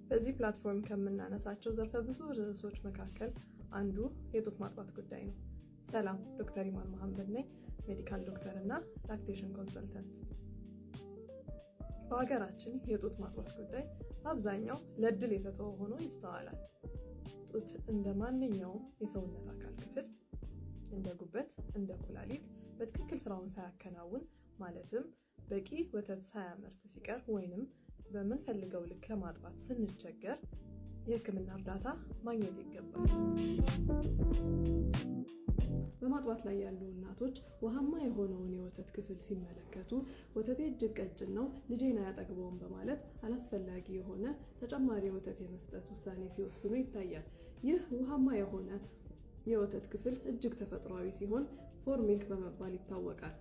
በዚህ ፕላትፎርም ከምናነሳቸው ዘርፈ ብዙ ርዕሶች መካከል አንዱ የጡት ማጥባት ጉዳይ ነው። ሰላም፣ ዶክተር ኢማን መሐመድ ነኝ፣ ሜዲካል ዶክተር እና ላክቴሽን ኮንሰልተንት። በሀገራችን የጡት ማጥባት ጉዳይ አብዛኛው ለእድል የተተወ ሆኖ ይስተዋላል። ጡት እንደ ማንኛውም የሰውነት አካል ክፍል እንደ ጉበት፣ እንደ ኩላሊት በትክክል ስራውን ሳያከናውን ማለትም በቂ ወተት ሳያመርት ሲቀር ወይንም በምንፈልገው ልክ ለማጥባት ስንቸገር የሕክምና እርዳታ ማግኘት ይገባል። በማጥባት ላይ ያሉ እናቶች ውሃማ የሆነውን የወተት ክፍል ሲመለከቱ ወተቴ እጅግ ቀጭን ነው፣ ልጄን አያጠግበውም በማለት አላስፈላጊ የሆነ ተጨማሪ ወተት የመስጠት ውሳኔ ሲወስኑ ይታያል። ይህ ውሃማ የሆነ የወተት ክፍል እጅግ ተፈጥሯዊ ሲሆን ፎር ሚልክ በመባል ይታወቃል።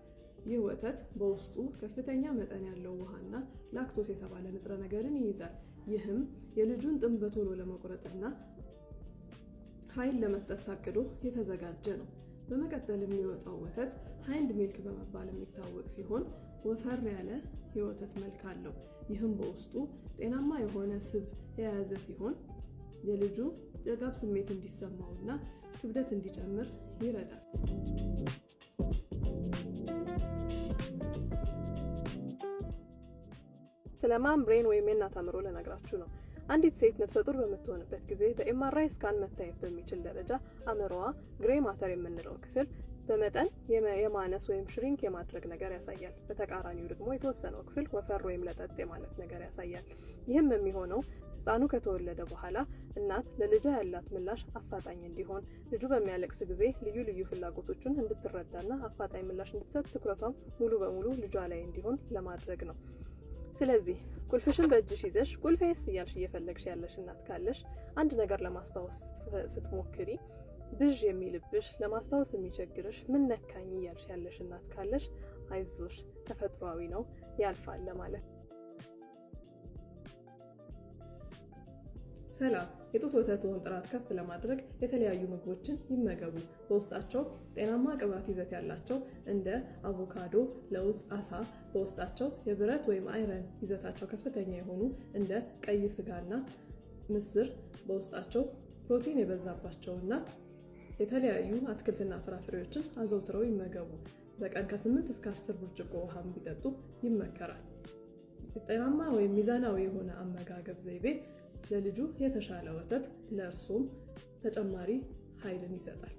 ይህ ወተት በውስጡ ከፍተኛ መጠን ያለው ውሃና ላክቶስ የተባለ ንጥረ ነገርን ይይዛል። ይህም የልጁን ጥም በቶሎ ለመቁረጥና ኃይል ለመስጠት ታቅዶ የተዘጋጀ ነው። በመቀጠል የሚወጣው ወተት ሃይንድ ሚልክ በመባል የሚታወቅ ሲሆን ወፈር ያለ የወተት መልክ አለው። ይህም በውስጡ ጤናማ የሆነ ስብ የያዘ ሲሆን የልጁ የጥጋብ ስሜት እንዲሰማውና ክብደት እንዲጨምር ይረዳል። ስለ ማምብሬን ወይም የእናት አምሮ ልነግራችሁ ነው። አንዲት ሴት ነፍሰ ጡር በምትሆንበት ጊዜ በኤምአርአይ ስካን መታየት በሚችል ደረጃ አምሮዋ ግሬ ማተር የምንለው ክፍል በመጠን የማነስ ወይም ሽሪንክ የማድረግ ነገር ያሳያል። በተቃራኒው ደግሞ የተወሰነው ክፍል ወፈር ወይም ለጠጥ የማለት ነገር ያሳያል። ይህም የሚሆነው ሕፃኑ ከተወለደ በኋላ እናት ለልጇ ያላት ምላሽ አፋጣኝ እንዲሆን፣ ልጁ በሚያለቅስ ጊዜ ልዩ ልዩ ፍላጎቶቹን እንድትረዳና አፋጣኝ ምላሽ እንድትሰጥ ትኩረቷም ሙሉ በሙሉ ልጇ ላይ እንዲሆን ለማድረግ ነው። ስለዚህ ቁልፍሽን በእጅሽ ይዘሽ ቁልፌስ እያልሽ እየፈለግሽ ያለሽ እናት ካለሽ አንድ ነገር ለማስታወስ ስትሞክሪ ብዥ የሚልብሽ ለማስታወስ የሚቸግርሽ ምን ነካኝ እያልሽ ያለሽ እናት ካለሽ አይዞሽ፣ ተፈጥሯዊ ነው፣ ያልፋል ለማለት። ሰላም፣ የጡት ወተትዎን ጥራት ከፍ ለማድረግ የተለያዩ ምግቦችን ይመገቡ። በውስጣቸው ጤናማ ቅባት ይዘት ያላቸው እንደ አቮካዶ፣ ለውዝ፣ አሳ፣ በውስጣቸው የብረት ወይም አይረን ይዘታቸው ከፍተኛ የሆኑ እንደ ቀይ ስጋና ምስር፣ በውስጣቸው ፕሮቲን የበዛባቸውና የተለያዩ አትክልትና ፍራፍሬዎችን አዘውትረው ይመገቡ። በቀን ከ8 እስከ 10 ብርጭቆ ውሃም ቢጠጡ ይመከራል። ጤናማ ወይም ሚዛናዊ የሆነ አመጋገብ ዘይቤ ለልጁ የተሻለ ወተት ለእርሶም ተጨማሪ ኃይልን ይሰጣል።